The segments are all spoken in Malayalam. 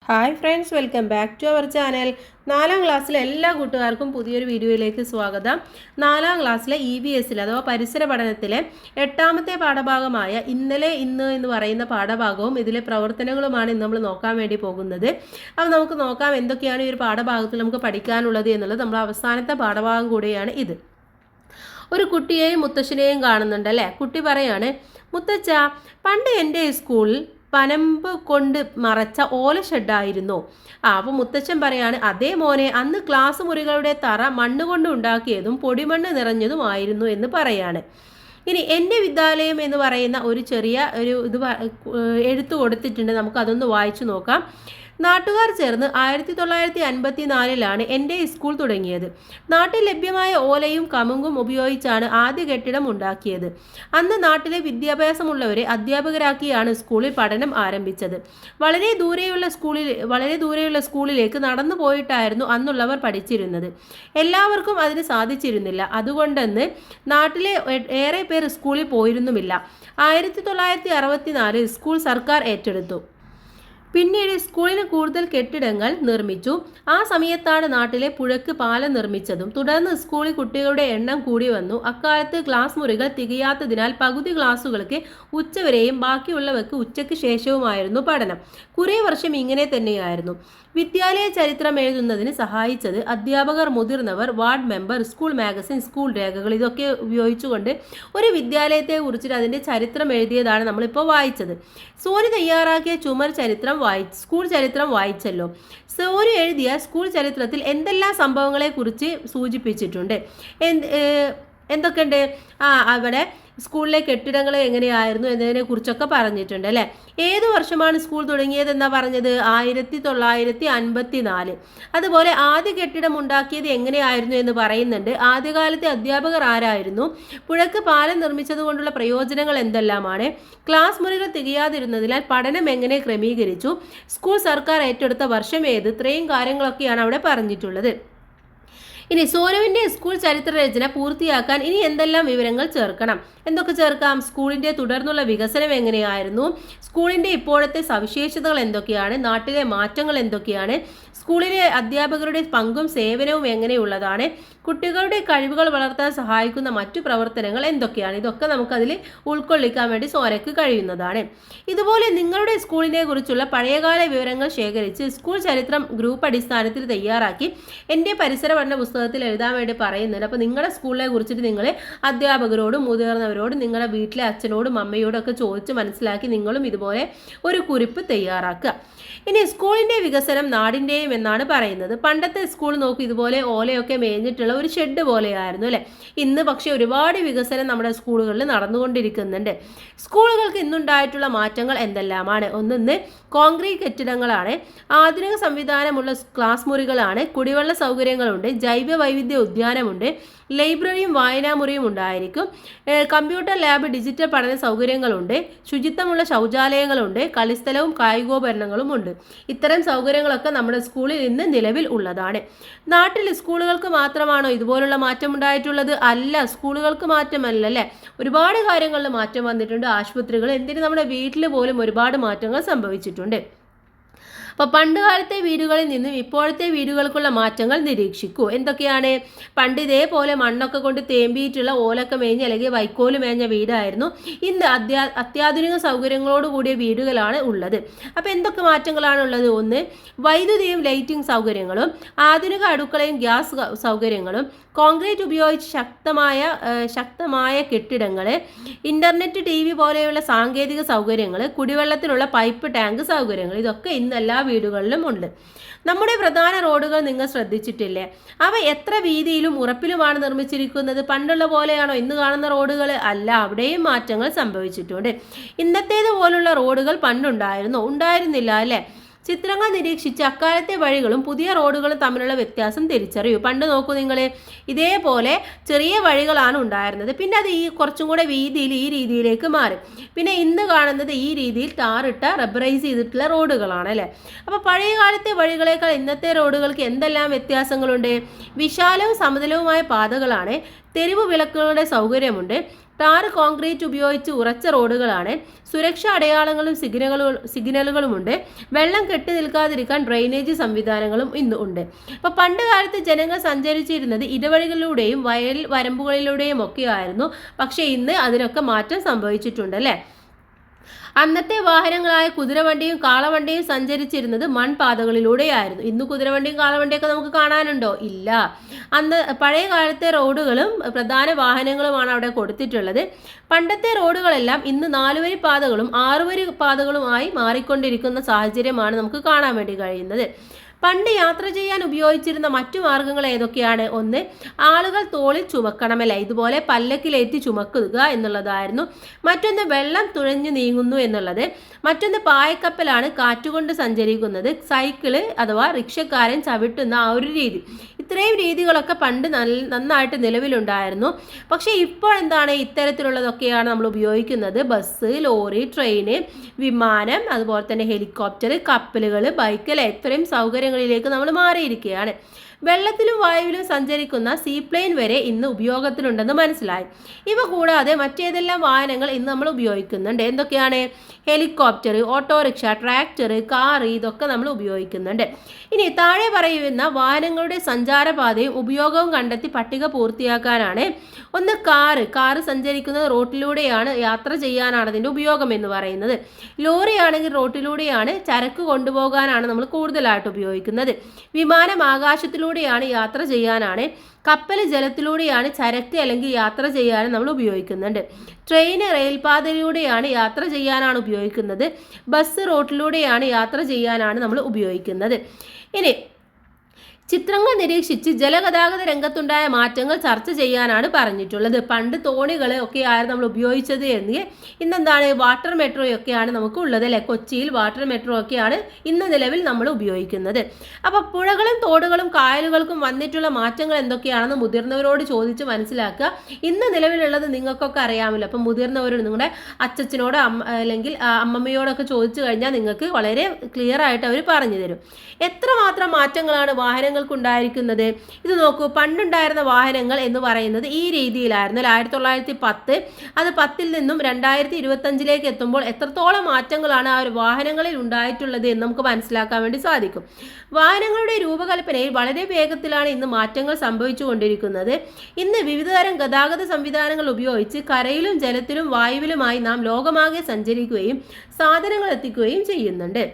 Hi friends, welcome back to our channel. 4ാം ക്ലാസ്സിലെ എല്ലാ കൂട്ടുകാർക്കും പുതിയൊരു വീഡിയോയിലേക്ക് സ്വാഗതം. 4ാം ക്ലാസ്സിലെ EVSൽ അഥവാ പരിസര പഠനത്തിലെ 8ാമത്തെ പാഠഭാഗമായ ഇന്നലെ ഇന്ന് എന്ന് പറയുന്ന പാഠഭാഗവും ഇതിലെ പ്രവർത്തനങ്ങളുമാണ് ഇന്ന് നമ്മൾ നോക്കാൻ വേണ്ടി പോകുന്നത്. അപ്പോൾ നമുക്ക് നോക്കാം എന്തൊക്കെയാണ് ഈ ഒരു പാഠഭാഗത്തിൽ നമുക്ക് പഠിക്കാനുള്ളത് എന്നുള്ളത്. നമ്മുടെ അവസാനത്തെ പാഠഭാഗം കൂടിയാണ് ഇത്. ഒരു കുട്ടിയെയും മുത്തശ്ശനെയും കാണുന്നുണ്ട് അല്ലേ. കുട്ടി പറയാണ്, മുത്തച്ഛ, പണ്ട് എൻ്റെ സ്കൂളിൽ പനമ്പ് കൊണ്ട് മറച്ച ഓല ഷെഡായിരുന്നു. അപ്പോൾ മുത്തച്ഛൻ പറയാണ്, അതേ മോനെ, അന്ന് ക്ലാസ് മുറികളുടെ തറ മണ്ണ് കൊണ്ട് ഉണ്ടാക്കിയതും പൊടിമണ്ണ് നിറഞ്ഞതുമായിരുന്നു എന്ന് പറയാണ്. ഇനി എൻ്റെ വിദ്യാലയം എന്ന് പറയുന്ന ഒരു ചെറിയ ഇത് എഴുത്ത് കൊടുത്തിട്ടുണ്ട്. നമുക്ക് അതൊന്ന് വായിച്ചു നോക്കാം. നാട്ടുകാർ ചേർന്ന് 1954 എൻ്റെ സ്കൂൾ തുടങ്ങിയത്. നാട്ടിൽ ലഭ്യമായ ഓലയും കമുങ്ങും ഉപയോഗിച്ചാണ് ആദ്യ കെട്ടിടം ഉണ്ടാക്കിയത്. അന്ന് നാട്ടിലെ വിദ്യാഭ്യാസമുള്ളവരെ അധ്യാപകരാക്കിയാണ് സ്കൂളിൽ പഠനം ആരംഭിച്ചത്. വളരെ ദൂരെയുള്ള സ്കൂളിലേക്ക് നടന്നു പോയിട്ടായിരുന്നു അന്നുള്ളവർ പഠിച്ചിരുന്നത്. എല്ലാവർക്കും അതിന് സാധിച്ചിരുന്നില്ല. അതുകൊണ്ടെന്ന് നാട്ടിലെ ഏറെ പേർ സ്കൂളിൽ പോയിരുന്നുമില്ല. 1964 സ്കൂൾ സർക്കാർ ഏറ്റെടുത്തു. പിന്നീട് സ്കൂളിന് കൂടുതൽ കെട്ടിടങ്ങൾ നിർമ്മിച്ചു. ആ സമയത്താണ് നാട്ടിലെ പുഴയ്ക്ക് പാലം നിർമ്മിച്ചതും. തുടർന്ന് സ്കൂളിൽ കുട്ടികളുടെ എണ്ണം കൂടി വന്നു. അക്കാലത്ത് ക്ലാസ് മുറികൾ തികയാത്തതിനാൽ പകുതി ക്ലാസ്സുകൾക്ക് ഉച്ചവരെയും ബാക്കിയുള്ളവർക്ക് ഉച്ചയ്ക്ക് ശേഷവുമായിരുന്നു പഠനം. കുറേ വർഷം ഇങ്ങനെ തന്നെയായിരുന്നു. വിദ്യാലയ ചരിത്രം എഴുതുന്നതിന് സഹായിച്ചത് അധ്യാപകർ, മുതിർന്നവർ, ward member, school magazine, school രേഖകൾ ഇതൊക്കെ ഉപയോഗിച്ചുകൊണ്ട് ഒരു വിദ്യാലയത്തെ കുറിച്ചിട്ട് അതിൻ്റെ ചരിത്രം എഴുതിയതാണ് നമ്മളിപ്പോൾ വായിച്ചത്. സോനി തയ്യാറാക്കിയ ചുമർ ചരിത്രം സ്കൂൾ ചരിത്രം വായിച്ചല്ലോ. സോനി എഴുതിയ സ്കൂൾ ചരിത്രത്തിൽ എന്തെല്ലാം സംഭവങ്ങളെക്കുറിച്ച് സൂചിപ്പിച്ചിട്ടുണ്ട്? എന്തൊക്കെയുണ്ട്? അവിടെ സ്കൂളിലെ കെട്ടിടങ്ങൾ എങ്ങനെയായിരുന്നു എന്നതിനെ കുറിച്ചൊക്കെ പറഞ്ഞിട്ടുണ്ട് അല്ലേ. ഏതു വർഷമാണ് സ്കൂൾ തുടങ്ങിയത് എന്നാ പറഞ്ഞത്? 1954. അതുപോലെ ആദ്യ കെട്ടിടം ഉണ്ടാക്കിയത് എങ്ങനെയായിരുന്നു എന്ന് പറയുന്നുണ്ട്. ആദ്യകാലത്തെ അധ്യാപകർ ആരായിരുന്നു? പുഴയ്ക്ക് പാലം നിർമ്മിച്ചത് കൊണ്ടുള്ള പ്രയോജനങ്ങൾ എന്തെല്ലാമാണ്? ക്ലാസ് മുറികൾ തികയാതിരുന്നതിനാൽ പഠനം എങ്ങനെ ക്രമീകരിച്ചു? സ്കൂൾ സർക്കാർ ഏറ്റെടുത്ത വർഷം ഏത്? ഇത്രയും കാര്യങ്ങളൊക്കെയാണ് അവിടെ പറഞ്ഞിട്ടുള്ളത്. ഇനി സോനുവിൻ്റെ സ്കൂൾ ചരിത്ര രചന പൂർത്തിയാക്കാൻ ഇനി എന്തെല്ലാം വിവരങ്ങൾ ചേർക്കണം? എന്തൊക്കെ ചേർക്കാം? സ്കൂളിൻ്റെ തുടർന്നുള്ള വികസനം എങ്ങനെയായിരുന്നു? സ്കൂളിൻ്റെ ഇപ്പോഴത്തെ സവിശേഷതകൾ എന്തൊക്കെയാണ്? നാട്ടിലെ മാറ്റങ്ങൾ എന്തൊക്കെയാണ്? സ്കൂളിലെ അധ്യാപകരുടെ പങ്കും സേവനവും എങ്ങനെയുള്ളതാണ്? കുട്ടികളുടെ കഴിവുകൾ വളർത്താൻ സഹായിക്കുന്ന മറ്റു പ്രവർത്തനങ്ങൾ എന്തൊക്കെയാണ്? ഇതൊക്കെ നമുക്കതിൽ ഉൾക്കൊള്ളിക്കാൻ വേണ്ടി സോനയ്ക്ക് കഴിയുന്നതാണ്. ഇതുപോലെ നിങ്ങളുടെ സ്കൂളിനെ കുറിച്ചുള്ള പഴയകാല വിവരങ്ങൾ ശേഖരിച്ച് സ്കൂൾ ചരിത്രം ഗ്രൂപ്പ് അടിസ്ഥാനത്തിൽ തയ്യാറാക്കി എൻ്റെ പരിസര പഠന പുസ്തകത്തിൽ എഴുതാൻ വേണ്ടി പറയുന്നുണ്ട്. അപ്പോൾ നിങ്ങളുടെ സ്കൂളിനെ കുറിച്ചിട്ട് നിങ്ങൾ അധ്യാപകരോടും മുതിർന്നവരോടും നിങ്ങളുടെ വീട്ടിലെ അച്ഛനോടും അമ്മയോടും ഒക്കെ ചോദിച്ച് മനസ്സിലാക്കി നിങ്ങളും ഇതുപോലെ ഒരു കുറിപ്പ് തയ്യാറാക്കുക. ഇനി സ്കൂളിൻ്റെ വികസനം നാടിൻ്റെയും എന്നാണ് പറയുന്നത്. പണ്ടത്തെ സ്കൂൾ നോക്കൂ, ഇതുപോലെ ഓലയൊക്കെ മേഞ്ഞിട്ടുള്ള ഒരു ഷെഡ് പോലെയായിരുന്നു അല്ലേ. ഇന്ന് പക്ഷേ ഒരുപാട് വികസനം നമ്മുടെ സ്കൂളുകളിൽ നടന്നുകൊണ്ടിരിക്കുന്നുണ്ട്. സ്കൂളുകൾക്ക് ഇന്നുണ്ടായിട്ടുള്ള മാറ്റങ്ങൾ എന്തെല്ലാമാണ്? ഒന്ന് കോൺക്രീറ്റ് കെട്ടിടങ്ങളാണ്. ആധുനിക സംവിധാനമുള്ള ക്ലാസ് മുറികളാണ്. കുടിവെള്ള സൗകര്യങ്ങളുണ്ട്. ജൈവ വൈവിധ്യ ഉദ്യാനമുണ്ട്. ലൈബ്രറിയും വായനാമുറിയും ഉണ്ടായിരിക്കും. കമ്പ്യൂട്ടർ ലാബ്, ഡിജിറ്റൽ പഠന സൗകര്യങ്ങളുണ്ട്. ശുചിത്വമുള്ള ശൗചാലയങ്ങളുണ്ട്. കളിസ്ഥലവും കായികോപകരണങ്ങളും ഉണ്ട്. ഇത്തരം സൗകര്യങ്ങളൊക്കെ നമ്മുടെ സ്കൂളിൽ ഇന്ന് നിലവിൽ ഉള്ളതാണ്. നാട്ടിൽ സ്കൂളുകൾക്ക് മാത്രമാണോ ഇതുപോലുള്ള മാറ്റം ഉണ്ടായിട്ടുള്ളത്? അല്ല, സ്കൂളുകൾക്ക് മാറ്റമല്ല അല്ലേ. ഒരുപാട് കാര്യങ്ങളിൽ മാറ്റം വന്നിട്ടുണ്ട്. ആശുപത്രികൾ, എന്തിന് നമ്മുടെ വീട്ടിൽ പോലും ഒരുപാട് മാറ്റങ്ങൾ സംഭവിച്ചിട്ടുണ്ട്. അപ്പോൾ പണ്ട് കാലത്തെ വീടുകളിൽ നിന്നും ഇപ്പോഴത്തെ വീടുകൾക്കുള്ള മാറ്റങ്ങൾ നിരീക്ഷിക്കൂ. എന്തൊക്കെയാണ്? പണ്ട് ഇതേപോലെ മണ്ണൊക്കെ കൊണ്ട് തേമ്പിയിട്ടുള്ള ഓലൊക്കെ മേഞ്ഞ് അല്ലെങ്കിൽ വൈക്കോല് മേഞ്ഞ വീടായിരുന്നു. ഇന്ന് അത്യാധുനിക സൗകര്യങ്ങളോട് കൂടിയ വീടുകളാണ് ഉള്ളത്. അപ്പോൾ എന്തൊക്കെ മാറ്റങ്ങളാണ് ഉള്ളത്? ഒന്ന്, വൈദ്യുതിയും ലൈറ്റിംഗ് സൗകര്യങ്ങളും, ആധുനിക അടുക്കളയും ഗ്യാസ് സൗകര്യങ്ങളും, കോൺക്രീറ്റ് ഉപയോഗിച്ച് ശക്തമായ കെട്ടിടങ്ങൾ, ഇൻ്റർനെറ്റ്, TV പോലെയുള്ള സാങ്കേതിക സൗകര്യങ്ങൾ, കുടിവെള്ളത്തിനുള്ള പൈപ്പ് ടാങ്ക് സൗകര്യങ്ങൾ, ഇതൊക്കെ ഇന്ന് എല്ലാ വീടുകളിലും ഉണ്ട്. നമ്മുടെ പ്രധാന റോഡുകൾ നിങ്ങൾ ശ്രദ്ധിച്ചിട്ടില്ലേ? അവ എത്ര വീതിയിലും ഉറപ്പിലുമാണ് നിർമ്മിച്ചിരിക്കുന്നത്? പണ്ടുള്ള പോലെയാണോ ഇന്ന് കാണുന്ന റോഡുകൾ? അല്ല, അവിടെയും മാറ്റങ്ങൾ സംഭവിച്ചിട്ടുണ്ട്. ഇന്നത്തേതുപോലുള്ള റോഡുകൾ ഉണ്ടായിരുന്നില്ല അല്ലേ. ചിത്രങ്ങൾ നിരീക്ഷിച്ച് അക്കാലത്തെ വഴികളും പുതിയ റോഡുകളും തമ്മിലുള്ള വ്യത്യാസം തിരിച്ചറിയൂ. പണ്ട് നോക്കൂ നിങ്ങൾ, ഇതേപോലെ ചെറിയ വഴികളാണ് ഉണ്ടായിരുന്നത്. പിന്നെ അത് കുറച്ചും കൂടെ വീതിയിൽ ഈ രീതിയിലേക്ക് മാറി. പിന്നെ ഇന്ന് കാണുന്നത് ഈ രീതിയിൽ ടാറിട്ട റബ്ബറൈസ് ചെയ്തിട്ടുള്ള റോഡുകളാണ് അല്ലേ. അപ്പോൾ പഴയ കാലത്തെ വഴികളേക്കാൾ ഇന്നത്തെ റോഡുകൾക്ക് എന്തെല്ലാം വ്യത്യാസങ്ങളുണ്ട്? വിശാലവും സമതലവുമായ പാതകളാണ്. തെരുവ് വിളക്കുകളുടെ സൗകര്യമുണ്ട്. ടാർ കോൺക്രീറ്റ് ഉപയോഗിച്ച് ഉറച്ച റോഡുകളാണ്. സുരക്ഷാ അടയാളങ്ങളും സിഗ്നലുകളുമുണ്ട്. വെള്ളം കെട്ടി നിൽക്കാതിരിക്കാൻ ഡ്രെയിനേജ് സംവിധാനങ്ങളും ഇന്ന് ഉണ്ട്. അപ്പോൾ പണ്ട് കാലത്ത് ജനങ്ങൾ സഞ്ചരിച്ചിരുന്നത് ഇടവഴികളിലൂടെയും വയൽ വരമ്പുകളിലൂടെയും ഒക്കെ ആയിരുന്നു. പക്ഷേ ഇന്ന് അതിനൊക്കെ മാറ്റം സംഭവിച്ചിട്ടുണ്ട് അല്ലേ. അന്നത്തെ വാഹനങ്ങളായ കുതിരവണ്ടിയും കാളവണ്ടിയും സഞ്ചരിച്ചിരുന്നത് മൺപാതകളിലൂടെയായിരുന്നു. ഇന്ന് കുതിരവണ്ടിയും കാളവണ്ടിയൊക്കെ നമുക്ക് കാണാനുണ്ടോ? ഇല്ല. അന്ന് പഴയ കാലത്തെ റോഡുകളും പ്രധാന വാഹനങ്ങളുമാണ് അവിടെ കൊടുത്തിട്ടുള്ളത്. പണ്ടത്തെ റോഡുകളെല്ലാം ഇന്ന് 4 വരി പാതകളും 6 വരി പാതകളുമായി മാറിക്കൊണ്ടിരിക്കുന്ന സാഹചര്യമാണ് നമുക്ക് കാണാൻ വേണ്ടി കഴിയുന്നത്. പണ്ട് യാത്ര ചെയ്യാൻ ഉപയോഗിച്ചിരുന്ന മറ്റു മാർഗങ്ങൾ ഏതൊക്കെയാണ്? ഒന്ന്, ആളുകൾ തോളിൽ ചുമക്കണമല്ലേ, ഇതുപോലെ പല്ലക്കിലേറ്റി ചുമക്കുക എന്നുള്ളതായിരുന്നു. മറ്റൊന്ന്, വെള്ളം തുഴഞ്ഞു നീങ്ങുന്നു എന്നുള്ളത്. മറ്റൊന്ന്, പായക്കപ്പലാണ് കാറ്റുകൊണ്ട് സഞ്ചരിക്കുന്നത്. സൈക്കിള് അഥവാ റിക്ഷക്കാരൻ ചവിട്ടുന്ന ആ ഒരു രീതി. ഇത്രയും രീതികളൊക്കെ പണ്ട് നന്നായിട്ട് നിലവിലുണ്ടായിരുന്നു. പക്ഷേ ഇപ്പോൾ എന്താണ്, ഇത്തരത്തിലുള്ളതൊക്കെയാണ് നമ്മൾ ഉപയോഗിക്കുന്നത്. ബസ്, ലോറി, ട്രെയിന്, വിമാനം, അതുപോലെ തന്നെ ഹെലികോപ്റ്റർ, കപ്പലുകൾ, ബൈക്ക്, ഇത്രയും സൗകര്യങ്ങളിലേക്ക് നമ്മൾ മാറിയിരിക്കുകയാണ്. വെള്ളത്തിലും വായുവിലും സഞ്ചരിക്കുന്ന സീപ്ലെയിൻ വരെ ഇന്ന് ഉപയോഗത്തിലുണ്ടെന്ന് മനസ്സിലായി. ഇവ കൂടാതെ മറ്റേതെല്ലാം വാഹനങ്ങൾ ഇന്ന് നമ്മൾ ഉപയോഗിക്കുന്നുണ്ട്? എന്തൊക്കെയാണ്? ഹെലികോപ്റ്റർ, ഓട്ടോറിക്ഷ, ട്രാക്ടർ, കാർ, ഇതൊക്കെ നമ്മൾ ഉപയോഗിക്കുന്നുണ്ട്. ഇനി താഴെ പറയുന്ന വാഹനങ്ങളുടെ സഞ്ചാരപാതയും ഉപയോഗവും കണ്ടെത്തി പട്ടിക പൂർത്തിയാക്കാനാണ്. ഒന്ന്, കാറ് സഞ്ചരിക്കുന്നത് റോട്ടിലൂടെയാണ്, യാത്ര ചെയ്യാനാണ് അതിൻ്റെ ഉപയോഗം എന്ന് പറയുന്നത്. ലോറി ആണെങ്കിൽ റോട്ടിലൂടെയാണ്, ചരക്ക് കൊണ്ടുപോകാനാണ് നമ്മൾ കൂടുതലായിട്ട് ഉപയോഗിക്കുന്നത്. വിമാനം ആകാശത്തിലൂടെയാണ്, യാത്ര ചെയ്യാനാണ്. കപ്പൽ ജലത്തിലൂടെയാണ്, ചരക്ക് അല്ലെങ്കിൽ യാത്ര ചെയ്യാനും നമ്മൾ ഉപയോഗിക്കുന്നുണ്ട്. ട്രെയിന് റെയിൽപാതയിലൂടെയാണ്, യാത്ര ചെയ്യാനാണ് ഉപയോഗിക്കുന്നത്. ബസ് റോട്ടിലൂടെയാണ്, യാത്ര ചെയ്യാനാണ് നമ്മൾ ഉപയോഗിക്കുന്നത്. ഇനി ചിത്രങ്ങൾ നിരീക്ഷിച്ച് ജലഗതാഗത രംഗത്തുണ്ടായ മാറ്റങ്ങൾ ചർച്ച ചെയ്യാനാണ് പറഞ്ഞിട്ടുള്ളത്. പണ്ട് തോണികൾ ഒക്കെ ആയിരുന്നു നമ്മൾ ഉപയോഗിച്ചത് എങ്കിൽ ഇന്നെന്താണ്, വാട്ടർ മെട്രോ ഒക്കെയാണ് നമുക്ക് ഉള്ളത് അല്ലേ. കൊച്ചിയിൽ വാട്ടർ മെട്രോ ഒക്കെയാണ് ഇന്ന് നിലവിൽ നമ്മൾ ഉപയോഗിക്കുന്നത്. അപ്പോൾ പുഴകളും തോടുകളും കായലുകൾക്കും വന്നിട്ടുള്ള മാറ്റങ്ങൾ എന്തൊക്കെയാണെന്ന് മുതിർന്നവരോട് ചോദിച്ച് മനസ്സിലാക്കുക. ഇന്ന് നിലവിലുള്ളത് നിങ്ങൾക്കൊക്കെ അറിയാമല്ലോ. അപ്പം മുതിർന്നവരോട്, നിങ്ങളുടെ അച്ചച്ചനോട് അല്ലെങ്കിൽ അമ്മമ്മയോടൊക്കെ ചോദിച്ചു കഴിഞ്ഞാൽ നിങ്ങൾക്ക് വളരെ ക്ലിയർ ആയിട്ട് അവർ പറഞ്ഞു തരും. എത്രമാത്രം മാറ്റങ്ങളാണ് വാഹനങ്ങൾക്കുണ്ടായിരിക്കുന്നത്. ഇത് നോക്കൂ, പണ്ടുണ്ടായിരുന്ന വാഹനങ്ങൾ എന്ന് പറയുന്നത് ഈ രീതിയിലായിരുന്നു. 1910 അത് 10-ൽ നിന്നും 2025 എത്തുമ്പോൾ എത്രത്തോളം മാറ്റങ്ങളാണ് ആ ഒരു വാഹനങ്ങളിൽ ഉണ്ടായിട്ടുള്ളത് എന്ന് നമുക്ക് മനസ്സിലാക്കാൻ വേണ്ടി സാധിക്കും. വാഹനങ്ങളുടെ രൂപകൽപ്പനയിൽ വളരെ വേഗത്തിലാണ് ഇന്ന് മാറ്റങ്ങൾ സംഭവിച്ചുകൊണ്ടിരിക്കുന്നത്. ഇന്ന് വിവിധതരം ഗതാഗത സംവിധാനങ്ങൾ ഉപയോഗിച്ച് കരയിലും ജലത്തിലും വായുവിലുമായി നാം ലോകമാകെ സഞ്ചരിക്കുകയും സാധനങ്ങൾ എത്തിക്കുകയും ചെയ്യുന്നുണ്ട്.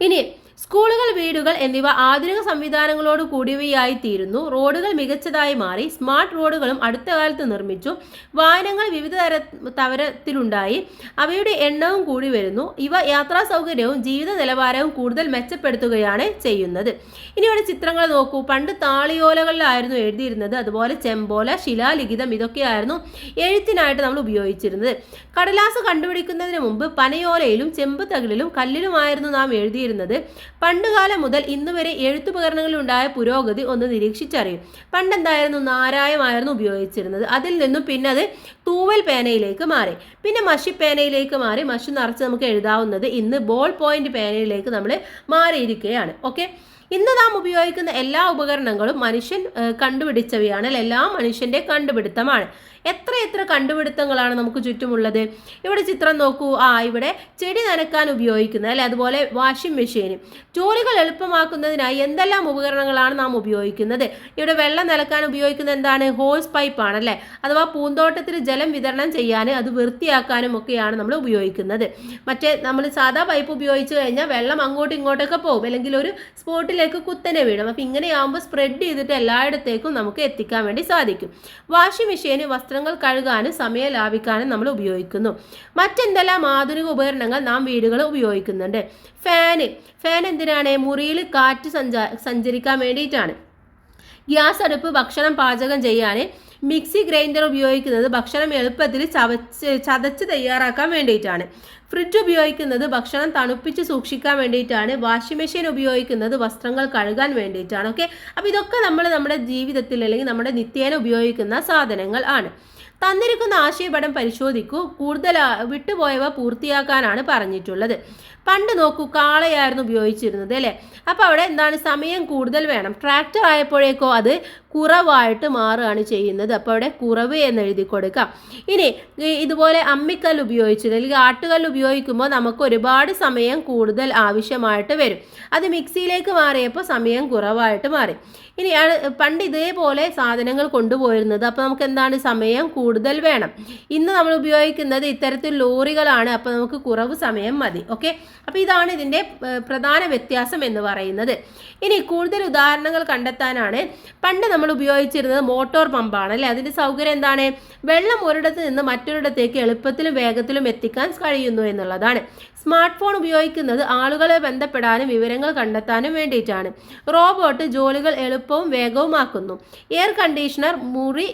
ഇനി സ്കൂളുകൾ, വീടുകൾ എന്നിവ ആധുനിക സംവിധാനങ്ങളോട് കൂടിയവയായി തീരുന്നു. റോഡുകൾ മികച്ചതായി മാറി. സ്മാർട്ട് റോഡുകളും അടുത്ത കാലത്ത് നിർമ്മിച്ചു. വാഹനങ്ങൾ വിവിധ തരത്തിലുണ്ടായി. അവയുടെ എണ്ണവും കൂടി വരുന്നു. ഇവ യാത്രാ സൗകര്യവും ജീവിത നിലവാരവും കൂടുതൽ മെച്ചപ്പെടുത്തുകയാണ് ചെയ്യുന്നത്. ഇനി ഇവിടെ ചിത്രങ്ങൾ നോക്കൂ. പണ്ട് താളിയോലകളിലായിരുന്നു എഴുതിയിരുന്നത്. അതുപോലെ ചെമ്പോല, ശിലാലിഖിതം ഇതൊക്കെയായിരുന്നു എഴുത്തിനായിട്ട് നമ്മൾ ഉപയോഗിച്ചിരുന്നത്. കടലാസ് കണ്ടുപിടിക്കുന്നതിന് മുമ്പ് പനയോലയിലും ചെമ്പ് തകിടിലും കല്ലിലുമായിരുന്നു നാം എഴുതിയിരുന്നത്. പണ്ടുകാലം മുതൽ ഇന്ന് വരെ എഴുത്തുപകരണങ്ങളിലുണ്ടായ പുരോഗതി ഒന്ന് നിരീക്ഷിച്ചറിയും. പണ്ടെന്തായിരുന്നു, നാരായമായിരുന്നു ഉപയോഗിച്ചിരുന്നത്. അതിൽ നിന്നും പിന്നെ അത് തൂവൽ പേനയിലേക്ക് മാറി. പിന്നെ മഷിപ്പേനയിലേക്ക് മാറി. മഷി നിറച്ച് നമുക്ക് എഴുതാവുന്നത് ഇന്ന് ബോൾ പോയിന്റ് പേനയിലേക്ക് നമ്മൾ മാറിയിരിക്കുകയാണ്. ഓക്കെ, ഇന്ന് നാം ഉപയോഗിക്കുന്ന എല്ലാ ഉപകരണങ്ങളും മനുഷ്യൻ കണ്ടുപിടിച്ചവയാണ്. എല്ലാം മനുഷ്യന്റെ കണ്ടുപിടുത്തമാണ്. എത്ര കണ്ടുപിടുത്തങ്ങളാണ് നമുക്ക് ചുറ്റുമുള്ളത്. ഇവിടെ ചിത്രം നോക്കൂ. ഇവിടെ ചെടി നനക്കാൻ ഉപയോഗിക്കുന്നത് അല്ലെ, അതുപോലെ വാഷിംഗ് മെഷീൻ. ജോലികൾ എളുപ്പമാക്കുന്നതിനായി എന്തെല്ലാം ഉപകരണങ്ങളാണ് നാം ഉപയോഗിക്കുന്നത്. ഇവിടെ വെള്ളം നനക്കാൻ ഉപയോഗിക്കുന്നത് എന്താണ്, ഹോസ് പൈപ്പ് ആണല്ലേ. അഥവാ പൂന്തോട്ടത്തിൽ ജലം വിതരണം ചെയ്യാൻ, അത് വൃത്തിയാക്കാനും ഒക്കെയാണ് നമ്മൾ ഉപയോഗിക്കുന്നത്. മറ്റേ നമ്മൾ സാധാ പൈപ്പ് ഉപയോഗിച്ച് കഴിഞ്ഞാൽ വെള്ളം അങ്ങോട്ടും ഇങ്ങോട്ടൊക്കെ പോകും, അല്ലെങ്കിൽ ഒരു സ്പോട്ടിലേക്ക് കുത്തനെ വീഴും. അപ്പം ഇങ്ങനെയാകുമ്പോൾ സ്പ്രെഡ് ചെയ്തിട്ട് എല്ലായിടത്തേക്കും നമുക്ക് എത്തിക്കാൻ വേണ്ടി സാധിക്കും. വാഷിംഗ് മെഷീന് വസ്ത്രങ്ങൾ കഴുകാനും സമയം ലാഭിക്കാനും നമ്മൾ ഉപയോഗിക്കുന്നു. മറ്റെന്തെല്ലാം ആധുനിക ഉപകരണങ്ങൾ നാം വീടുകൾ ഉപയോഗിക്കുന്നുണ്ട്. ഫാൻ എന്തിനാണ്, മുറിയിൽ കാറ്റ് സഞ്ചരിക്കാൻ വേണ്ടിയിട്ടാണ്. ഗ്യാസ് അടുപ്പ് ഭക്ഷണം പാചകം ചെയ്യാൻ. മിക്സി, ഗ്രൈൻഡർ ഉപയോഗിക്കുന്നത് ഭക്ഷണം എളുപ്പത്തിൽ ചതച്ച് തയ്യാറാക്കാൻ വേണ്ടിയിട്ടാണ്. ഫ്രിഡ്ജ് ഉപയോഗിക്കുന്നത് ഭക്ഷണം തണുപ്പിച്ച് സൂക്ഷിക്കാൻ വേണ്ടിയിട്ടാണ്. വാഷിംഗ് മെഷീൻ ഉപയോഗിക്കുന്നത് വസ്ത്രങ്ങൾ കഴുകാൻ വേണ്ടിയിട്ടാണ്. ഓക്കെ, അപ്പോൾ ഇതൊക്കെ നമ്മൾ നമ്മുടെ ജീവിതത്തിൽ അല്ലെങ്കിൽ നമ്മുടെ നിത്യേന ഉപയോഗിക്കുന്ന സാധനങ്ങൾ ആണ്. തന്നിരിക്കുന്ന ആശയപടം പരിശോധിക്കൂ. കൂടുതൽ വിട്ടുപോയവ പൂർത്തിയാക്കാനാണ് പറഞ്ഞിട്ടുള്ളത്. പണ്ട് നോക്കൂ, കാളയായിരുന്നു ഉപയോഗിച്ചിരുന്നത് അല്ലേ. അപ്പോൾ അവിടെ എന്താണ്, സമയം കൂടുതൽ വേണം. ട്രാക്ടർ ആയപ്പോഴേക്കോ അത് കുറവായിട്ട് മാറുകയാണ് ചെയ്യുന്നത്. അപ്പോൾ അവിടെ കുറവ് എന്ന് എഴുതി കൊടുക്കാം. ഇനി ഇതുപോലെ അമ്മിക്കല്ല് ഉപയോഗിച്ചിട്ട് അല്ലെങ്കിൽ ആട്ടുകല്ല് ഉപയോഗിക്കുമ്പോൾ നമുക്ക് ഒരുപാട് സമയം കൂടുതൽ ആവശ്യമായിട്ട് വരും. അത് മിക്സിയിലേക്ക് മാറിയപ്പോൾ സമയം കുറവായിട്ട് മാറി. ഇനി പണ്ട് ഇതേപോലെ സാധനങ്ങൾ കൊണ്ടുപോയിരുന്നത്, അപ്പോൾ നമുക്ക് എന്താണ്, സമയം കൂടുതൽ വേണം. ഇന്ന് നമ്മൾ ഉപയോഗിക്കുന്നത് ഇത്തരത്തിൽ ലോറികളാണ്, അപ്പോൾ നമുക്ക് കുറവ് സമയം മതി. ഓക്കെ, അപ്പോൾ ഇതാണ് ഇതിൻ്റെ പ്രധാന വ്യത്യാസം എന്ന് പറയുന്നത്. ഇനി കൂടുതൽ ഉദാഹരണങ്ങൾ കണ്ടെത്താനാണ് പണ്ട് നമ്മൾ ഉപയോഗിച്ചിരുന്നത് മോട്ടോർ പമ്പാണ് അല്ലേ. അതിൻ്റെ സൗകര്യം എന്താണ്, വെള്ളം ഒരിടത്ത് നിന്ന് മറ്റൊരിടത്തേക്ക് എളുപ്പത്തിലും വേഗത്തിലും എത്തിക്കാൻ കഴിയുന്നു എന്നുള്ളതാണ്. സ്മാർട്ട് ഫോൺ ഉപയോഗിക്കുന്നത് ആളുകളെ ബന്ധപ്പെടാനും വിവരങ്ങൾ കണ്ടെത്താനും വേണ്ടിയിട്ടാണ്. റോബോട്ട് ജോലികൾ എളുപ്പവും വേഗവുമാക്കുന്നു. എയർ കണ്ടീഷണർ മുറി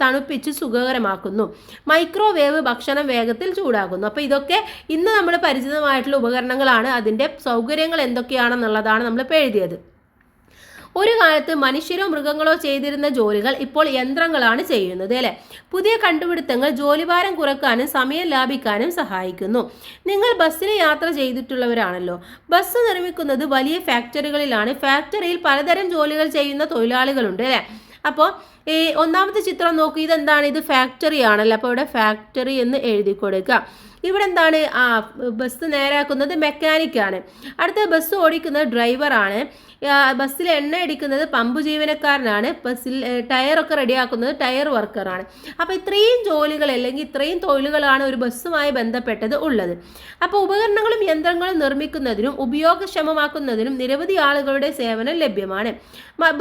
തണുപ്പിച്ച് സുഖകരമാക്കുന്നു. മൈക്രോവേവ് ഭക്ഷണം വേഗത്തിൽ ചൂടാക്കുന്നു. അപ്പോൾ ഇതൊക്കെ ഇന്ന് നമ്മൾ പരിചിതമായിട്ടുള്ള ഉപകരണങ്ങളാണ്. അതിൻ്റെ സൗകര്യങ്ങൾ എന്തൊക്കെയാണെന്നുള്ളതാണ് നമ്മളിപ്പോൾ എഴുതിയത്. ഒരു കാലത്ത് മനുഷ്യരോ മൃഗങ്ങളോ ചെയ്തിരുന്ന ജോലികൾ ഇപ്പോൾ യന്ത്രങ്ങളാണ് ചെയ്യുന്നത് അല്ലേ. പുതിയ കണ്ടുപിടുത്തങ്ങൾ ജോലിഭാരം കുറക്കാനും സമയം ലാഭിക്കാനും സഹായിക്കുന്നു. നിങ്ങൾ ബസ്സിൽ യാത്ര ചെയ്തിട്ടുള്ളവരാണല്ലോ. ബസ് നിർമ്മിക്കുന്നത് വലിയ ഫാക്ടറികളിലാണ്. ഫാക്ടറിയിൽ പലതരം ജോലികൾ ചെയ്യുന്ന തൊഴിലാളികളുണ്ട് അല്ലേ. അപ്പോൾ ഈ ഒന്നാമത്തെ ചിത്രം നോക്കൂ, ഇതെന്താണ്, ഇത് ഫാക്ടറി ആണല്ലോ. അപ്പോൾ ഇവിടെ ഫാക്ടറി എന്ന് എഴുതി കൊടുക്കുക. ഇവിടെ എന്താണ്, ബസ് നേരാക്കുന്നത് മെക്കാനിക്കാണ്. അടുത്ത ബസ് ഓടിക്കുന്നത് ഡ്രൈവറാണ്. ബസ്സിൽ എണ്ണ അടിക്കുന്നത് പമ്പ് ജീവനക്കാരനാണ്. ബസ്സിൽ ടയറൊക്കെ റെഡിയാക്കുന്നത് ടയർ വർക്കറാണ്. അപ്പോൾ ഇത്രയും ജോലികൾ അല്ലെങ്കിൽ ഇത്രയും തൊഴിലുകളാണ് ഒരു ബസ്സുമായി ബന്ധപ്പെട്ടത് ഉള്ളത്. അപ്പോൾ ഉപകരണങ്ങളും യന്ത്രങ്ങളും നിർമ്മിക്കുന്നതിനും ഉപയോഗക്ഷമമാക്കുന്നതിനും നിരവധി ആളുകളുടെ സേവനം ലഭ്യമാണ്.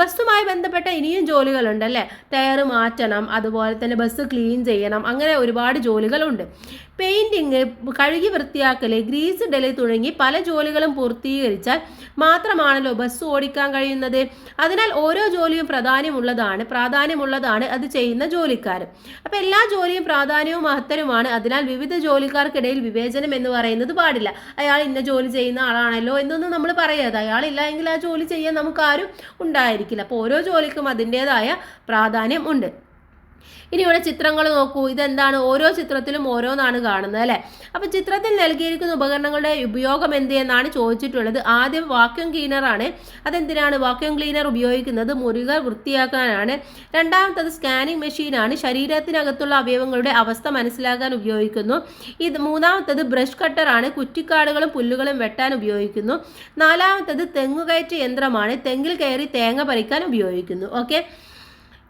ബസ്സുമായി ബന്ധപ്പെട്ട ഇനിയും ജോലികളുണ്ട് അല്ലേ. ടയർ മാറ്റണം, അതുപോലെ തന്നെ ബസ് ക്ലീൻ ചെയ്യണം, അങ്ങനെ ഒരുപാട് ജോലികളുണ്ട്. പെയിൻറ്റിങ്, കഴുകി വൃത്തിയാക്കൽ, ഗ്രീസ് ഇടൽ തുടങ്ങി പല ജോലികളും പൂർത്തീകരിച്ചാൽ മാത്രമാണല്ലോ ബസ് ഓടിക്കാൻ കഴിയുന്നത്. അതിനാൽ ഓരോ ജോലിയും പ്രാധാന്യമുള്ളതാണ് അത് ചെയ്യുന്ന ജോലിക്കാർ. അപ്പോൾ എല്ലാ ജോലിയും പ്രാധാന്യവും മഹത്തരവുമാണ്. അതിനാൽ വിവിധ ജോലിക്കാർക്കിടയിൽ വിവേചനം എന്ന് പറയുന്നത് പാടില്ല. അയാൾ ഇന്ന ജോലി ചെയ്യുന്ന ആളാണല്ലോ എന്നൊന്നും നമ്മൾ പറയാതെ, അയാളില്ല എങ്കിൽ ആ ജോലി ചെയ്യാൻ നമുക്ക് ആരും ഉണ്ടായിരിക്കില്ല. അപ്പോൾ ഓരോ ജോലിക്കും അതിൻ്റെതായ പ്രാധാന്യം ഉണ്ട്. ഇനി ഇവിടെ ചിത്രങ്ങൾ നോക്കൂ, ഇതെന്താണ്, ഓരോ ചിത്രത്തിലും ഓരോന്നാണ് കാണുന്നത് അല്ലേ. അപ്പോൾ ചിത്രത്തിൽ നൽകിയിരിക്കുന്ന ഉപകരണങ്ങളുടെ ഉപയോഗം എന്ത് എന്നാണ് ചോദിച്ചിട്ടുള്ളത്. ആദ്യം വാക്യൂം ക്ലീനറാണ്. അതെന്തിനാണ് വാക്യൂം ക്ലീനർ ഉപയോഗിക്കുന്നത്? മുറികൾ വൃത്തിയാക്കാനാണ്. രണ്ടാമത്തത് സ്കാനിങ് മെഷീനാണ്. ശരീരത്തിനകത്തുള്ള അവയവങ്ങളുടെ അവസ്ഥ മനസ്സിലാക്കാൻ ഉപയോഗിക്കുന്നു. മൂന്നാമത്തത് ബ്രഷ് കട്ടറാണ്. കുറ്റിക്കാടുകളും പുല്ലുകളും വെട്ടാൻ ഉപയോഗിക്കുന്നു. നാലാമത്തത് തെങ്ങുകയറ്റ യന്ത്രമാണ്. തെങ്ങിൽ കയറി തേങ്ങ പറിക്കാൻ ഉപയോഗിക്കുന്നു. ഓക്കെ,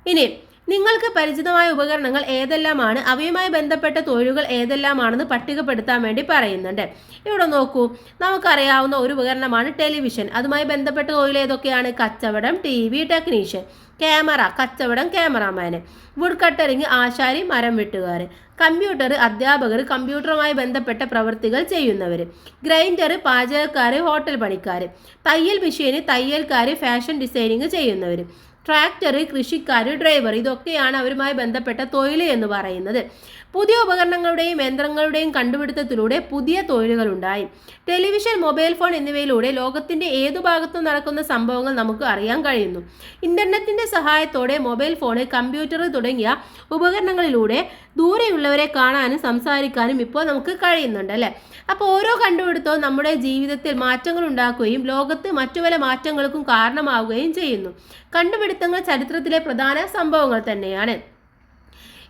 ഇനി നിങ്ങൾക്ക് പരിചിതമായ ഉപകരണങ്ങൾ ഏതെല്ലാമാണ്, അവയുമായി ബന്ധപ്പെട്ട തൊഴിലുകൾ ഏതെല്ലാമാണെന്ന് പട്ടികപ്പെടുത്താൻ വേണ്ടി പറയുന്നുണ്ട്. ഇവിടെ നോക്കൂ, നമുക്കറിയാവുന്ന ഒരു ഉപകരണമാണ് ടെലിവിഷൻ. അതുമായി ബന്ധപ്പെട്ട തൊഴിൽ ഏതൊക്കെയാണ്? കച്ചവടം, TV ടെക്നീഷ്യൻ, ക്യാമറ കച്ചവടം, ക്യാമറാമാന്, വുഡ് കട്ടറിങ് ആശാരി, മരം വെട്ടുകാർ, കമ്പ്യൂട്ടർ അധ്യാപകർ, കമ്പ്യൂട്ടറുമായി ബന്ധപ്പെട്ട പ്രവൃത്തികൾ ചെയ്യുന്നവർ, ഗ്രൈൻഡർ പാചകക്കാർ, ഹോട്ടൽ പണിക്കാർ, തയ്യൽ മെഷീന് തയ്യൽക്കാർ, ഫാഷൻ ഡിസൈനിങ് ചെയ്യുന്നവർ, ട്രാക്ടർ കൃഷിക്കാർ, ഡ്രൈവർ. ഇതൊക്കെയാണ് അവരുമായി ബന്ധപ്പെട്ട തൊഴിൽ എന്ന് പറയുന്നത്. പുതിയ ഉപകരണങ്ങളുടെയും യന്ത്രങ്ങളുടെയും കണ്ടുപിടുത്തത്തിലൂടെ പുതിയ തൊഴിലുകളുണ്ടായി. ടെലിവിഷൻ, മൊബൈൽ ഫോൺ എന്നിവയിലൂടെ ലോകത്തിൻ്റെ ഏതു ഭാഗത്തും നടക്കുന്ന സംഭവങ്ങൾ നമുക്ക് അറിയാൻ കഴിയുന്നു. ഇൻ്റർനെറ്റിൻ്റെ സഹായത്തോടെ മൊബൈൽ ഫോൺ, കമ്പ്യൂട്ടർ തുടങ്ങിയ ഉപകരണങ്ങളിലൂടെ ദൂരെയുള്ളവരെ കാണാനും സംസാരിക്കാനും ഇപ്പോൾ നമുക്ക് കഴിയുന്നുണ്ട് അല്ലേ. അപ്പോൾ ഓരോ കണ്ടുപിടുത്തവും നമ്മുടെ ജീവിതത്തിൽ മാറ്റങ്ങൾ ഉണ്ടാക്കുകയും ലോകത്ത് മറ്റു പല മാറ്റങ്ങൾക്കും കാരണമാവുകയും ചെയ്യുന്നു. കണ്ടുപിടുത്തങ്ങൾ ചരിത്രത്തിലെ പ്രധാന സംഭവങ്ങൾ തന്നെയാണ്.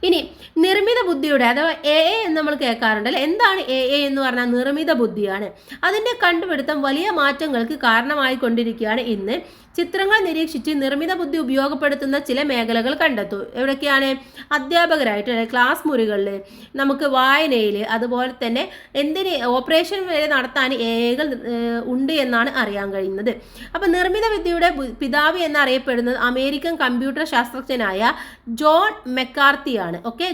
ഇനി നിർമ്മിത ബുദ്ധിയുടെ അഥവാ AI എന്ന് നമ്മൾ കേൾക്കാറുണ്ടല്ലോ. എന്താണ് AI എന്ന് പറഞ്ഞാൽ? നിർമ്മിത ബുദ്ധിയാണ്. അതിൻ്റെ കണ്ടുപിടുത്തം വലിയ മാറ്റങ്ങൾക്ക് കാരണമായി കൊണ്ടിരിക്കുകയാണ് ഇന്ന്. ചിത്രങ്ങൾ നിരീക്ഷിച്ച് നിർമ്മിത ബുദ്ധി ഉപയോഗപ്പെടുത്തുന്ന ചില മേഖലകൾ കണ്ടെത്തും. എവിടെയൊക്കെയാണ്? അധ്യാപകരായിട്ട് ക്ലാസ് മുറികളിൽ, നമുക്ക് വായനയിൽ, അതുപോലെ തന്നെ ഓപ്പറേഷൻ വരെ നടത്താൻ AI ഉണ്ട് എന്നാണ് അറിയാൻ കഴിയുന്നത്. അപ്പോൾ നിർമ്മിത ബുദ്ധിയുടെ പിതാവ് എന്നറിയപ്പെടുന്നത് അമേരിക്കൻ കമ്പ്യൂട്ടർ ശാസ്ത്രജ്ഞനായ ജോൺ മെക്കാർത്തിയാണ്.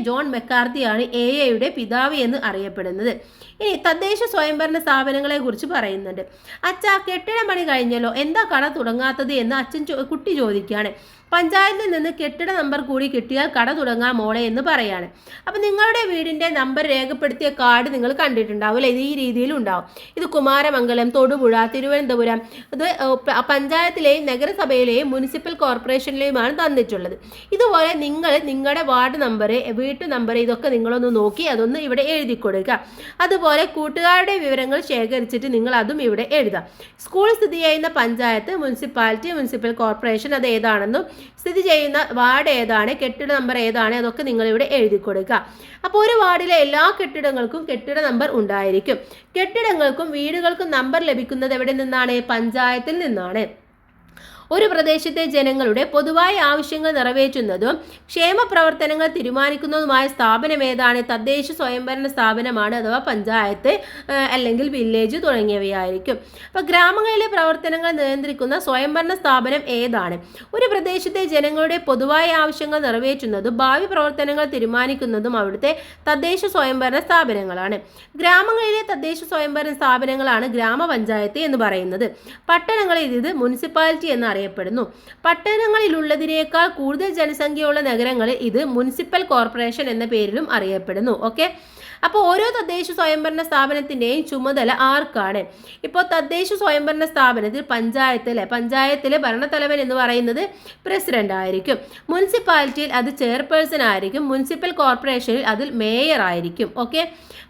ജോൺ മെക്കാർത്തിയാണ് AI പിതാവ് എന്ന് അറിയപ്പെടുന്നത്. ഇനി തദ്ദേശ സ്വയംഭരണ സ്ഥാപനങ്ങളെ കുറിച്ച് പറയുന്നുണ്ട്. അച്ഛാ, കെട്ടിട പണി കഴിഞ്ഞല്ലോ, എന്താ കട തുടങ്ങാത്തത് എന്ന് കുട്ടി ചോദിക്കുകയാണ്. പഞ്ചായത്തിൽ നിന്ന് കെട്ടിട നമ്പർ കൂടി കിട്ടിയാൽ കട തുടങ്ങാൻ മോളെ എന്ന് പറയാണ്. അപ്പം നിങ്ങളുടെ വീടിൻ്റെ നമ്പർ രേഖപ്പെടുത്തിയ കാർഡ് നിങ്ങൾ കണ്ടിട്ടുണ്ടാവും അല്ലേ. ഇത് ഈ രീതിയിൽ ഉണ്ടാവും. ഇത് കുമാരമംഗലം, തൊടുപുഴ, തിരുവനന്തപുരം, ഇത് പഞ്ചായത്തിലെയും നഗരസഭയിലെയും മുനിസിപ്പൽ കോർപ്പറേഷനിലെയുമാണ് തന്നിട്ടുള്ളത്. ഇതുപോലെ നിങ്ങളുടെ വാർഡ് നമ്പർ, വീട്ടു നമ്പർ, ഇതൊക്കെ നിങ്ങളൊന്ന് നോക്കി അതൊന്ന് ഇവിടെ എഴുതി കൊടുക്കുക. അതുപോലെ അതുപോലെ കൂട്ടുകാരുടെ വിവരങ്ങൾ ശേഖരിച്ചിട്ട് നിങ്ങൾ അതും ഇവിടെ എഴുതാം. സ്കൂൾ സ്ഥിതി ചെയ്യുന്ന പഞ്ചായത്ത്, മുനിസിപ്പാലിറ്റി, മുനിസിപ്പൽ കോർപ്പറേഷൻ അത് ഏതാണെന്നും സ്ഥിതി ചെയ്യുന്ന വാർഡ് ഏതാണ്, കെട്ടിട നമ്പർ ഏതാണ്, അതൊക്കെ നിങ്ങൾ ഇവിടെ എഴുതി കൊടുക്കുക. അപ്പോൾ ഒരു വാർഡിലെ എല്ലാ കെട്ടിടങ്ങൾക്കും കെട്ടിട നമ്പർ ഉണ്ടായിരിക്കും. കെട്ടിടങ്ങൾക്കും വീടുകൾക്കും നമ്പർ ലഭിക്കുന്നത് എവിടെ നിന്നാണ്? പഞ്ചായത്തിൽ നിന്നാണ്. ഒരു പ്രദേശത്തെ ജനങ്ങളുടെ പൊതുവായ ആവശ്യങ്ങൾ നിറവേറ്റുന്നതും ക്ഷേമ പ്രവർത്തനങ്ങൾ തീരുമാനിക്കുന്നതുമായ സ്ഥാപനം ഏതാണ്? തദ്ദേശ സ്വയംഭരണ സ്ഥാപനമാണ്, അഥവാ പഞ്ചായത്ത് അല്ലെങ്കിൽ വില്ലേജ് തുടങ്ങിയവയായിരിക്കും. അപ്പോൾ ഗ്രാമങ്ങളിലെ പ്രവർത്തനങ്ങൾ നിയന്ത്രിക്കുന്ന സ്വയംഭരണ സ്ഥാപനം ഏതാണ്? ഒരു പ്രദേശത്തെ ജനങ്ങളുടെ പൊതുവായ ആവശ്യങ്ങൾ നിറവേറ്റുന്നതും ഭാവി പ്രവർത്തനങ്ങൾ തീരുമാനിക്കുന്നതും അവിടുത്തെ തദ്ദേശ സ്വയംഭരണ സ്ഥാപനങ്ങളാണ്. ഗ്രാമങ്ങളിലെ തദ്ദേശ സ്വയംഭരണ സ്ഥാപനങ്ങളാണ് ഗ്രാമപഞ്ചായത്ത് എന്ന് പറയുന്നത്. പട്ടണങ്ങളിൽ ഇത് മുനിസിപ്പാലിറ്റി എന്ന് അറിയപ്പെടുന്നു. പട്ടണങ്ങളിലുള്ളതിനേക്കാൾ കൂടുതൽ ജനസംഖ്യയുള്ള നഗരങ്ങളിൽ ഇത് മുനിസിപ്പൽ കോർപ്പറേഷൻ എന്ന പേരിലും അറിയപ്പെടുന്നു. ഓക്കെ, അപ്പോൾ ഓരോ തദ്ദേശ സ്വയംഭരണ സ്ഥാപനത്തിൻ്റെയും ചുമതല ആർക്കാണ്? ഇപ്പോൾ തദ്ദേശ സ്വയംഭരണ സ്ഥാപനത്തിൽ പഞ്ചായത്തിലെ ഭരണത്തലവൻ എന്ന് പറയുന്നത് പ്രസിഡന്റ് ആയിരിക്കും. മുനിസിപ്പാലിറ്റിയിൽ അത് ചെയർപേഴ്സൺ ആയിരിക്കും. മുനിസിപ്പൽ കോർപ്പറേഷനിൽ അതിൽ മേയർ ആയിരിക്കും. ഓക്കെ,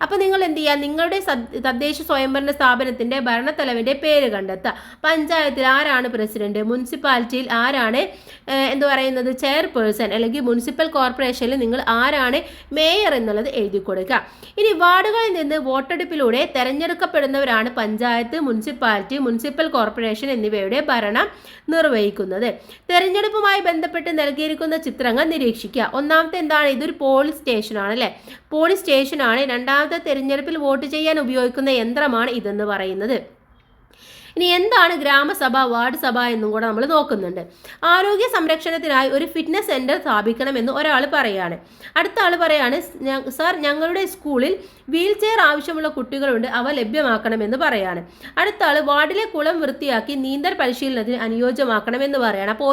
അപ്പോൾ നിങ്ങൾ എന്ത് ചെയ്യുക? നിങ്ങളുടെ തദ്ദേശ സ്വയംഭരണ സ്ഥാപനത്തിൻ്റെ ഭരണത്തലവൻ്റെ പേര് കണ്ടെത്തുക. പഞ്ചായത്തിൽ ആരാണ് പ്രസിഡന്റ്, മുനിസിപ്പാലിറ്റിയിൽ ആരാണ് ചെയർപേഴ്സൺ, അല്ലെങ്കിൽ മുനിസിപ്പൽ കോർപ്പറേഷനിൽ നിങ്ങൾ ആരാണ് മേയർ എന്നുള്ളത് എഴുതി കൊടുക്കുക. ഇനി വാർഡുകളിൽ നിന്ന് വോട്ടെടുപ്പിലൂടെ തെരഞ്ഞെടുക്കപ്പെടുന്നവരാണ് പഞ്ചായത്ത്, മുനിസിപ്പാലിറ്റി, മുനിസിപ്പൽ കോർപ്പറേഷൻ എന്നിവയുടെ ഭരണം നിർവഹിക്കുന്നത്. തെരഞ്ഞെടുപ്പുമായി ബന്ധപ്പെട്ട് നൽകിയിരിക്കുന്ന ചിത്രങ്ങൾ നിരീക്ഷിക്കുക. ഒന്നാമത്തെ എന്താണ്? ഇതൊരു പോളിംഗ് സ്റ്റേഷനാണ് അല്ലേ? പോളിംഗ് സ്റ്റേഷനാണ്. രണ്ടാമത്തെ തെരഞ്ഞെടുപ്പിൽ വോട്ട് ചെയ്യാൻ ഉപയോഗിക്കുന്ന യന്ത്രമാണ് ഇതെന്ന് പറയുന്നത്. ഇനി എന്താണ് ഗ്രാമസഭ, വാർഡ് സഭ എന്നും കൂടെ നമ്മൾ നോക്കുന്നുണ്ട്. ആരോഗ്യ സംരക്ഷണത്തിനായി ഒരു ഫിറ്റ്നസ് സെന്റർ സ്ഥാപിക്കണമെന്ന് ഒരാൾ പറയാണ്. അടുത്ത ആൾ പറയാണ്, സാർ ഞങ്ങളുടെ സ്കൂളിൽ വീൽ ചെയർ ആവശ്യമുള്ള കുട്ടികളുണ്ട്, അവ ലഭ്യമാക്കണമെന്ന് പറയാണ്. അടുത്ത ആൾ വാർഡിലെ കുളം വൃത്തിയാക്കി നീന്തൽ പരിശീലനത്തിന് അനുയോജ്യമാക്കണമെന്ന് പറയാണ്. അപ്പോൾ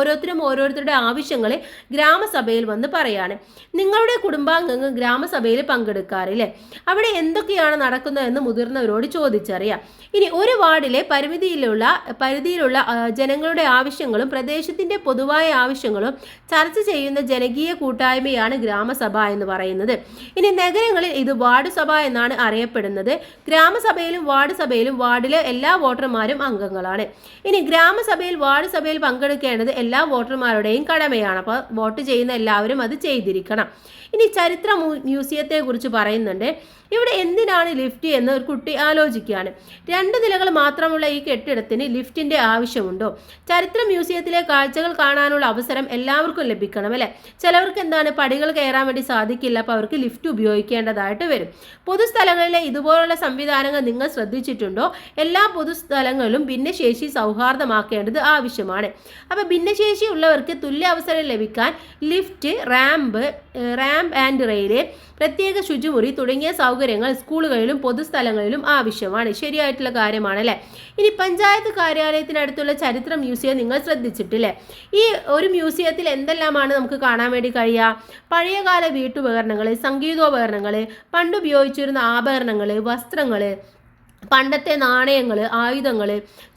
ഓരോരുത്തരുടെ ആവശ്യങ്ങൾ ഗ്രാമസഭയിൽ വന്ന് പറയാണ്. നിങ്ങളുടെ കുടുംബാംഗങ്ങൾ ഗ്രാമസഭയിൽ പങ്കെടുക്കാറില്ലേ? അവിടെ എന്തൊക്കെയാണ് നടക്കുന്നതെന്ന് മുതിർന്നവരോട് ചോദിച്ചറിയാം. ഇനി ഒരു വാർഡിലെ പരിധിയിലുള്ള ജനങ്ങളുടെ ആവശ്യങ്ങളും പ്രദേശത്തിന്റെ പൊതുവായ ആവശ്യങ്ങളും ചർച്ച ചെയ്യുന്ന ജനകീയ കൂട്ടായ്മയാണ് ഗ്രാമസഭ എന്ന് പറയുന്നത്. ഇനി നഗരങ്ങളിൽ ഇത് വാർഡ് സഭ എന്നാണ് അറിയപ്പെടുന്നത്. ഗ്രാമസഭയിലും വാർഡ് സഭയിലും വാർഡിലെ എല്ലാ വോട്ടർമാരും അംഗങ്ങളാണ്. ഇനി ഗ്രാമസഭയിൽ വാർഡ് സഭയിൽ പങ്കെടുക്കേണ്ടത് എല്ലാ വോട്ടർമാരുടെയും കടമയാണ്. അപ്പോൾ വോട്ട് ചെയ്യുന്ന എല്ലാവരും അത് ചെയ്തിരിക്കണം. ഇനി ചരിത്ര മ്യൂസിയത്തെ കുറിച്ച് പറയുന്നുണ്ട്. ഇവിടെ എന്തിനാണ് ലിഫ്റ്റ് എന്ന് ഒരു കുട്ടി ആലോചിക്കുകയാണ്. 2 നിലകൾ മാത്രമുള്ള ഈ കെട്ടിടത്തിന് ലിഫ്റ്റിന്റെ ആവശ്യമുണ്ടോ? ചരിത്ര മ്യൂസിയത്തിലെ കാഴ്ചകൾ കാണാനുള്ള അവസരം എല്ലാവർക്കും ലഭിക്കണം അല്ലെ? ചിലവർക്ക് എന്താണ് പടികൾ കയറാൻ വേണ്ടി സാധിക്കില്ല, അപ്പോൾ അവർക്ക് ലിഫ്റ്റ് ഉപയോഗിക്കേണ്ടതായിട്ട് വരും. പൊതുസ്ഥലങ്ങളിലെ ഇതുപോലുള്ള സംവിധാനങ്ങൾ നിങ്ങൾ ശ്രദ്ധിച്ചിട്ടുണ്ടോ? എല്ലാ പൊതുസ്ഥലങ്ങളിലും ഭിന്നശേഷി സൗഹാർദ്ദമാക്കേണ്ടത് ആവശ്യമാണ്. അപ്പോൾ ഭിന്നശേഷി ഉള്ളവർക്ക് തുല്യ അവസരം ലഭിക്കാൻ ലിഫ്റ്റ്, റാമ്പ് ആൻഡ് റെയിൽ, പ്രത്യേക ശുചിമുറി തുടങ്ങിയ സൗകര്യങ്ങൾ സ്കൂളുകളിലും പൊതുസ്ഥലങ്ങളിലും ആവശ്യമാണ്. ശരിയായിട്ടുള്ള കാര്യമാണ് അല്ലേ? ഇനി പഞ്ചായത്ത് കാര്യാലയത്തിനടുത്തുള്ള ചരിത്ര മ്യൂസിയം നിങ്ങൾ ശ്രദ്ധിച്ചിട്ടില്ലേ? ഈ ഒരു മ്യൂസിയത്തിൽ എന്തെല്ലാമാണ് നമുക്ക് കാണാൻ വേണ്ടി കഴിയുക? പഴയകാല വീട്ടുപകരണങ്ങൾ, സംഗീതോപകരണങ്ങൾ, പണ്ടുപയോഗിച്ചിരുന്ന ആഭരണങ്ങൾ, വസ്ത്രങ്ങൾ, പണ്ടത്തെ നാണയങ്ങൾ, ആയുധങ്ങൾ,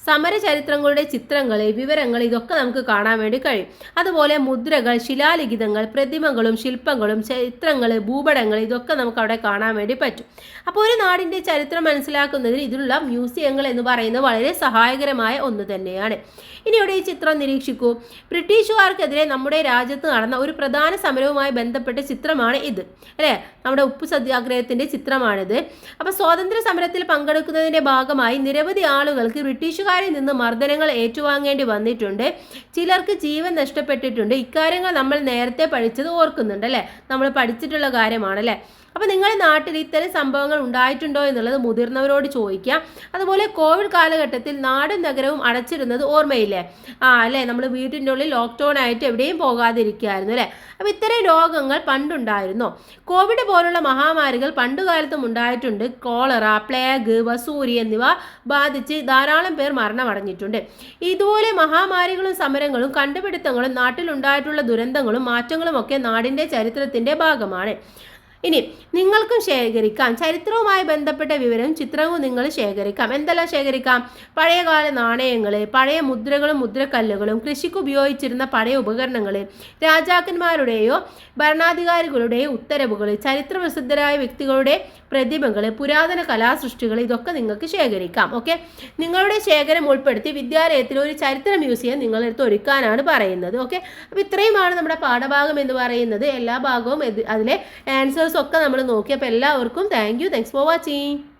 സമരചരിത്രങ്ങളുടെ ചിത്രങ്ങൾ, വിവരങ്ങൾ, ഇതൊക്കെ നമുക്ക് കാണാൻ വേണ്ടി കഴിയും. അതുപോലെ മുദ്രകൾ, ശിലാലിഖിതങ്ങൾ, പ്രതിമകളും ശില്പങ്ങളും, ചിത്രങ്ങൾ, ഭൂപടങ്ങൾ, ഇതൊക്കെ നമുക്ക് അവിടെ കാണാൻ വേണ്ടി പറ്റും. അപ്പോൾ ഒരു നാടിൻ്റെ ചരിത്രം മനസ്സിലാക്കുന്നതിന് ഇതിലുള്ള മ്യൂസിയങ്ങൾ എന്ന് പറയുന്നത് വളരെ സഹായകരമായ ഒന്ന് തന്നെയാണ്. ഇനി ഇവിടെ ഈ ചിത്രം നിരീക്ഷിക്കൂ. ബ്രിട്ടീഷുകാർക്കെതിരെ നമ്മുടെ രാജ്യത്ത് നടന്ന ഒരു പ്രധാന സമരവുമായി ബന്ധപ്പെട്ട ചിത്രമാണ് ഇത് അല്ലേ? നമ്മുടെ ഉപ്പു സത്യാഗ്രഹത്തിൻ്റെ ചിത്രമാണിത്. അപ്പോൾ സ്വാതന്ത്ര്യ സമരത്തിൽ പങ്കെടുക്കുന്നതിൻ്റെ ഭാഗമായി നിരവധി ആളുകൾക്ക് ബ്രിട്ടീഷുകാരിൽ നിന്ന് മർദ്ദനങ്ങൾ ഏറ്റുവാങ്ങേണ്ടി വന്നിട്ടുണ്ട്. ചിലർക്ക് ജീവൻ നഷ്ടപ്പെട്ടിട്ടുണ്ട്. ഇക്കാര്യങ്ങൾ നമ്മൾ നേരത്തെ പഠിച്ചത് ഓർക്കുന്നുണ്ട് അല്ലേ? നമ്മൾ പഠിച്ചിട്ടുള്ള കാര്യമാണല്ലേ? അപ്പോൾ നിങ്ങളുടെ നാട്ടിൽ ഇത്തരം സംഭവങ്ങൾ ഉണ്ടായിട്ടുണ്ടോ എന്നുള്ളത് മുതിർന്നവരോട് ചോദിക്കാം. അതുപോലെ കോവിഡ് കാലഘട്ടത്തിൽ നാടും നഗരവും അടച്ചിരുന്നത് ഓർമ്മയില്ലേ? അല്ലേ, നമ്മൾ വീട്ടിൻ്റെ ഉള്ളിൽ ലോക്ക്ഡൗൺ ആയിട്ട് എവിടെയും പോകാതിരിക്കുകയായിരുന്നു അല്ലേ? അപ്പോൾ ഇത്തരം രോഗങ്ങൾ പണ്ടുണ്ടായിരുന്നോ? കോവിഡ് പോലുള്ള മഹാമാരികൾ പണ്ടുകാലത്തും ഉണ്ടായിട്ടുണ്ട്. കോളറ, പ്ലേഗ്, വസൂരി എന്നിവ ബാധിച്ച് ധാരാളം പേർ മരണമടഞ്ഞിട്ടുണ്ട്. ഇതുപോലെ മഹാമാരികളും സമരങ്ങളും കണ്ടുപിടുത്തങ്ങളും നാട്ടിലുണ്ടായിട്ടുള്ള ദുരന്തങ്ങളും മാറ്റങ്ങളും ഒക്കെ നാടിൻ്റെ ചരിത്രത്തിൻ്റെ ഭാഗമാണ്. ഇനി നിങ്ങൾക്കും ശേഖരിക്കാം, ചരിത്രവുമായി ബന്ധപ്പെട്ട വിവരവും ചിത്രവും നിങ്ങൾ ശേഖരിക്കാം. എന്തെല്ലാം ശേഖരിക്കാം? പഴയകാല നാണയങ്ങൾ, പഴയ മുദ്രകളും മുദ്രക്കല്ലുകളും, കൃഷിക്ക് ഉപയോഗിച്ചിരുന്ന പഴയ ഉപകരണങ്ങൾ, രാജാക്കന്മാരുടെയോ ഭരണാധികാരികളുടെയോ ഉത്തരവുകൾ, ചരിത്ര പ്രസിദ്ധരായ വ്യക്തികളുടെ പ്രതിമകൾ, പുരാതന കലാസൃഷ്ടികൾ, ഇതൊക്കെ നിങ്ങൾക്ക് ശേഖരിക്കാം. ഓക്കെ, നിങ്ങളുടെ ശേഖരം ഉൾപ്പെടുത്തി വിദ്യാലയത്തിൽ ഒരു ചരിത്ര മ്യൂസിയം നിങ്ങളെടുത്ത് ഒരുക്കാനാണ് പറയുന്നത്. ഓക്കെ, അപ്പോൾ ഇത്രയുമാണ് നമ്മുടെ പാഠഭാഗം എന്ന് പറയുന്നത്. എല്ലാ ഭാഗവും അതിലെ ആൻസേഴ്സ് ഒക്കെ നമ്മൾ നോക്കി. അപ്പോൾ എല്ലാവർക്കും താങ്ക്സ് ഫോർ വാച്ചിങ്.